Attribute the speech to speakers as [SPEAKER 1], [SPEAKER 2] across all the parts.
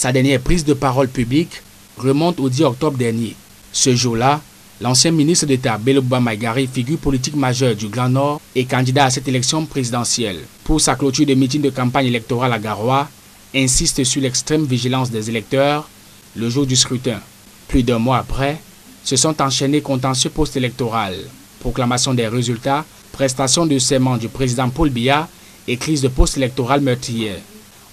[SPEAKER 1] Sa dernière prise de parole publique remonte au 10 octobre dernier. Ce jour-là, l'ancien ministre d'État Bello Bouba Maïgari, figure politique majeure du Grand Nord et candidat à cette élection présidentielle, pour sa clôture de meeting de campagne électorale à Garoua, insiste sur l'extrême vigilance des électeurs le jour du scrutin. Plus d'un mois après, se sont enchaînés contentieux post-électoral, proclamation des résultats, prestation de serment du président Paul Biya et crise de post-électorale meurtrière.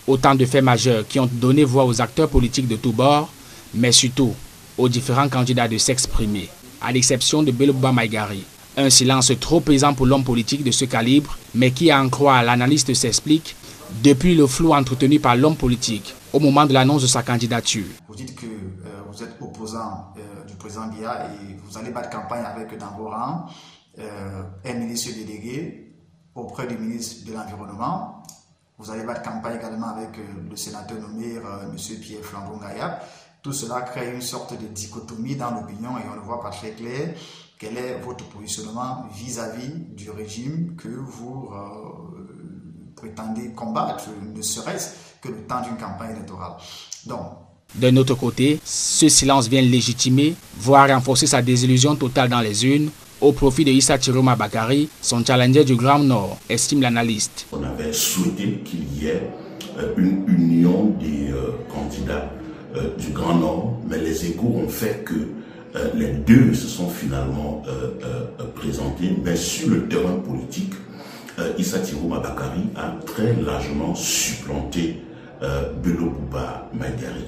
[SPEAKER 1] Autant de faits majeurs qui ont donné voix aux acteurs politiques de tous bords, mais surtout aux différents candidats de s'exprimer, à l'exception de Bello Bouba Maïgari. Un silence trop pesant pour l'homme politique de ce calibre, mais qui, à en croire l'analyste, s'explique depuis le flou entretenu par l'homme politique au moment de l'annonce de sa candidature.
[SPEAKER 2] Vous dites que vous êtes opposant du président Biya et vous allez battre campagne avec dans vos rangs un ministre délégué auprès du ministre de l'Environnement. Vous allez battre campagne également avec le sénateur nommé M. Pierre Flambo-Ngayab. Tout cela crée une sorte de dichotomie dans l'opinion et on ne voit pas très clair quel est votre positionnement vis-à-vis du régime que vous prétendez combattre, ne serait-ce que le temps d'une campagne électorale. Donc,
[SPEAKER 1] d'un autre côté, ce silence vient légitimer, voire renforcer sa désillusion totale dans les urnes, au profit de Issa Chiroma Bakary, son challenger du Grand Nord, estime l'analyste.
[SPEAKER 3] On avait souhaité qu'il y ait une union des candidats du Grand Nord, mais les échos ont fait que les deux se sont finalement présentés, mais sur le terrain politique, Issa Chiroma Bakary a très largement supplanté Bello Bouba Maïgari.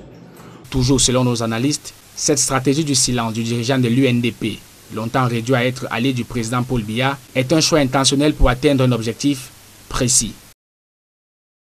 [SPEAKER 1] Toujours selon nos analystes, cette stratégie du silence du dirigeant de l'UNDP, longtemps réduit à être allié du président Paul Biya, est un choix intentionnel pour atteindre un objectif précis.